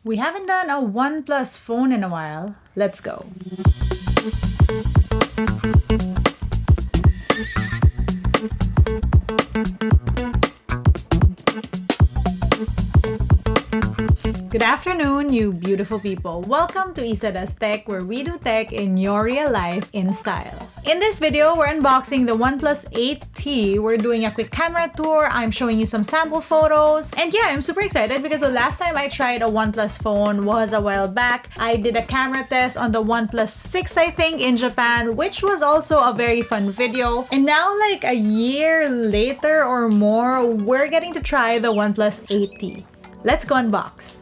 We haven't done a OnePlus phone in a while. Let's go. Good afternoon, you beautiful people. Welcome to LAZADA's Tech, where we do tech in your real life in style. In this video, we're unboxing the OnePlus 8T. We're doing a quick camera tour. I'm showing you some sample photos. And yeah, I'm super excited because the last time I tried a OnePlus phone was a while back. I did a camera test on the OnePlus 6, I think, in Japan, which was also a very fun video. And now, like a year later or more, we're getting to try the OnePlus 8T. Let's go unbox.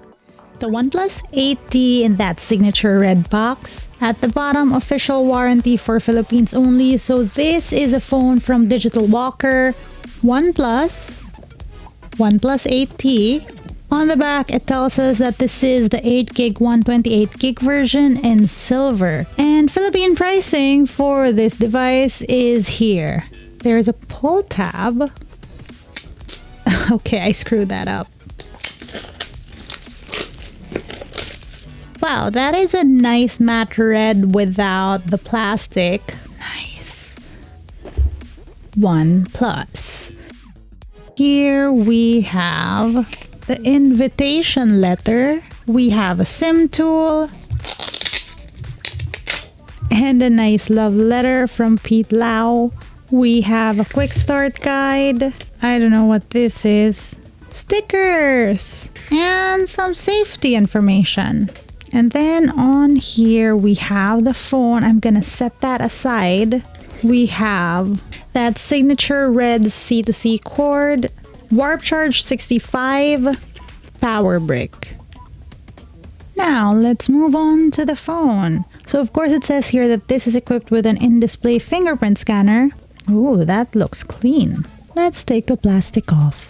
The OnePlus 8T in that signature red box. At the bottom, official warranty for Philippines only. So this is a phone from Digital Walker, OnePlus 8T. On the back, it tells us that this is the 8GB 128GB version in silver. And Philippine pricing for this device is here. There's a pull tab. Okay, I screwed that up. Wow, that is a nice matte red without the plastic. Nice. OnePlus. Here we have the invitation letter. We have a SIM tool. And a nice love letter from Pete Lau. We have a quick start guide. I don't know what this is. Stickers. And some safety information. And then on here we have the phone. I'm gonna set that aside. We have that signature red C2C cord, warp charge 65, power brick. Now let's move on to the phone. So of course it says here that this is equipped with an in-display fingerprint scanner. Ooh, that looks clean. Let's take the plastic off.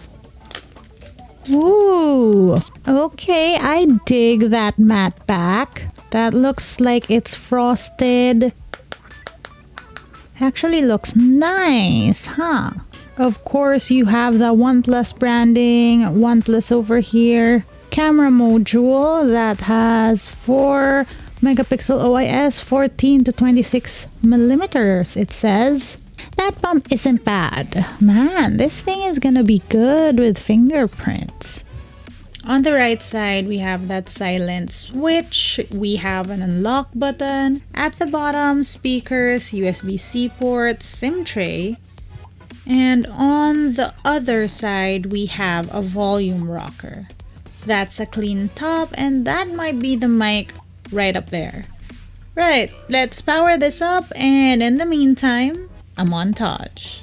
Ooh, okay, I dig that matte back. That looks like it's frosted. Actually looks nice, huh? Of course, you have the OnePlus branding, OnePlus over here. Camera module that has 4 megapixel OIS, 14 to 26 millimeters, it says. That bump isn't bad. Man, this thing is gonna be good with fingerprints. On the right side, we have that silent switch. We have an unlock button. At the bottom, speakers, USB-C port, SIM tray. And on the other side, we have a volume rocker. That's a clean top, and that might be the mic right up there. Right, let's power this up, and in the meantime, a montage.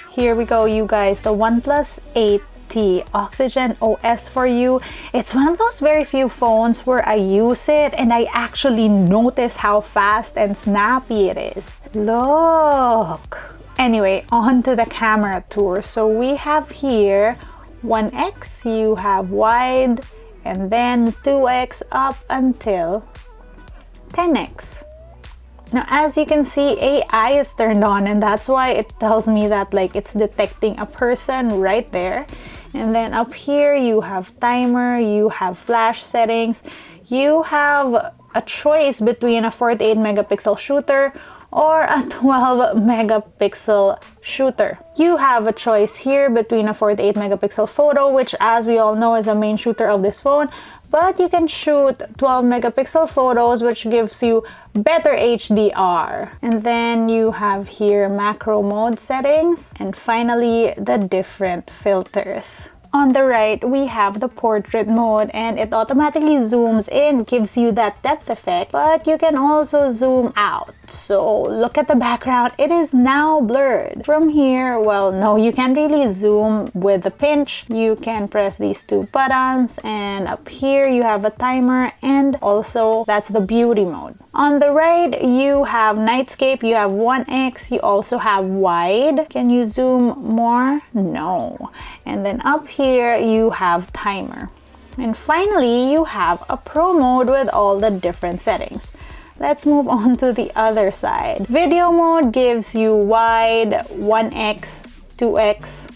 Here we go, you guys, the OnePlus 8T Oxygen OS for you. It's one of those very few phones where I use it and I actually notice how fast and snappy it is. Look! Anyway, on to the camera tour. So we have here 1x, you have wide, and then 2x up until 10x. Now, as you can see, AI is turned on, and that's why it tells me that like it's detecting a person right there. And then up here, you have timer, you have flash settings, you have a choice between a 48 megapixel shooter or a 12 megapixel shooter. You have a choice here between a 48 megapixel photo, which as we all know is a main shooter of this phone, but you can shoot 12 megapixel photos, which gives you better HDR. And then you have here macro mode settings, and finally the different filters. On the right, we have the portrait mode, and it automatically zooms in, gives you that depth effect, but you can also zoom out. So look at the background, it is now blurred. From here, well, no, you can't really zoom with the pinch. You can press these two buttons, and up here you have a timer, and also that's the beauty mode. On the right, you have nightscape, you have 1x, you also have wide. Can you zoom more? No. And then up here, you have timer. And finally, you have a Pro mode with all the different settings. Let's move on to the other side. Video mode gives you wide, 1x, 2x,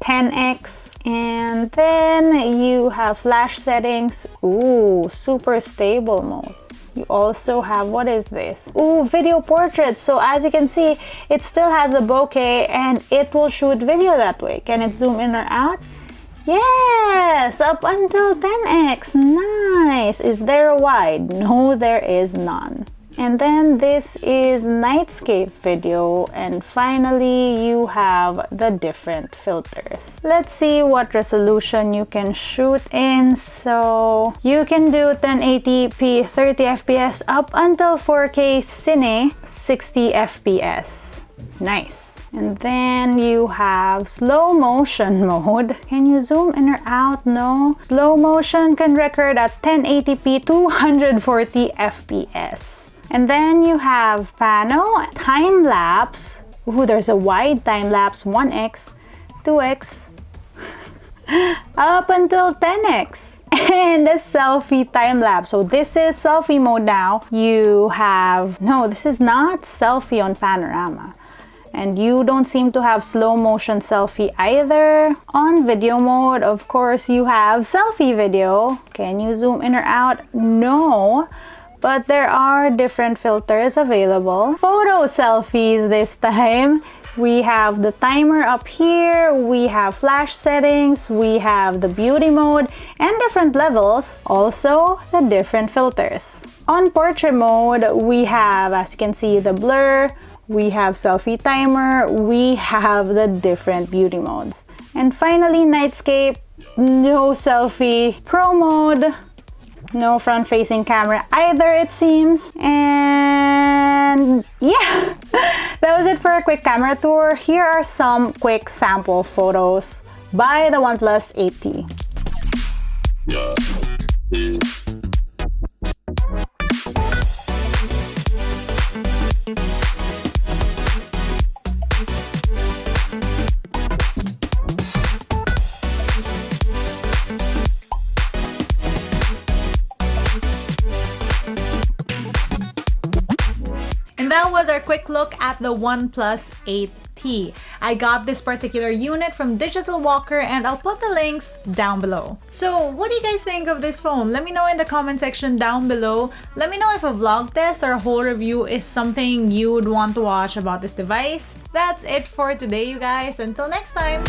10x, and then you have flash settings. Ooh, super stable mode. You also have, what is this? Ooh, video portrait. So as you can see, it still has a bokeh and it will shoot video that way. Can it zoom in or out? Yes, up until 10x. Nice. Is there a wide? No, there is none. And then this is nightscape video, and finally you have the different filters. Let's see what resolution you can shoot in. So you can do 1080p 30 fps up until 4K Cine 60 fps. Nice. And then you have slow motion mode. Can you zoom in or out? No. Slow motion can record at 1080p 240 fps. And then you have pano, time lapse. Ooh, there's a wide time lapse, 1x, 2x, up until 10x. And a selfie time lapse. So this is selfie mode now. You have, no, this is not selfie on panorama. And you don't seem to have slow motion selfie either. On video mode, of course, you have selfie video. Can you zoom in or out? No. But there are different filters available. Photo selfies this time. We have the timer up here, we have flash settings, we have the beauty mode, and different levels. Also, the different filters. On portrait mode, we have, as you can see, the blur, we have selfie timer, we have the different beauty modes. And finally, nightscape, no selfie, pro mode, no front-facing camera either, it seems. And yeah, that was it for a quick camera tour. Here are some quick sample photos by the OnePlus 8T. And that was our quick look at the OnePlus 8T. I got this particular unit from Digital Walker and I'll put the links down below. So what do you guys think of this phone? Let me know in the comment section down below. Let me know if a vlog test or a whole review is something you would want to watch about this device. That's it for today, you guys. Until next time.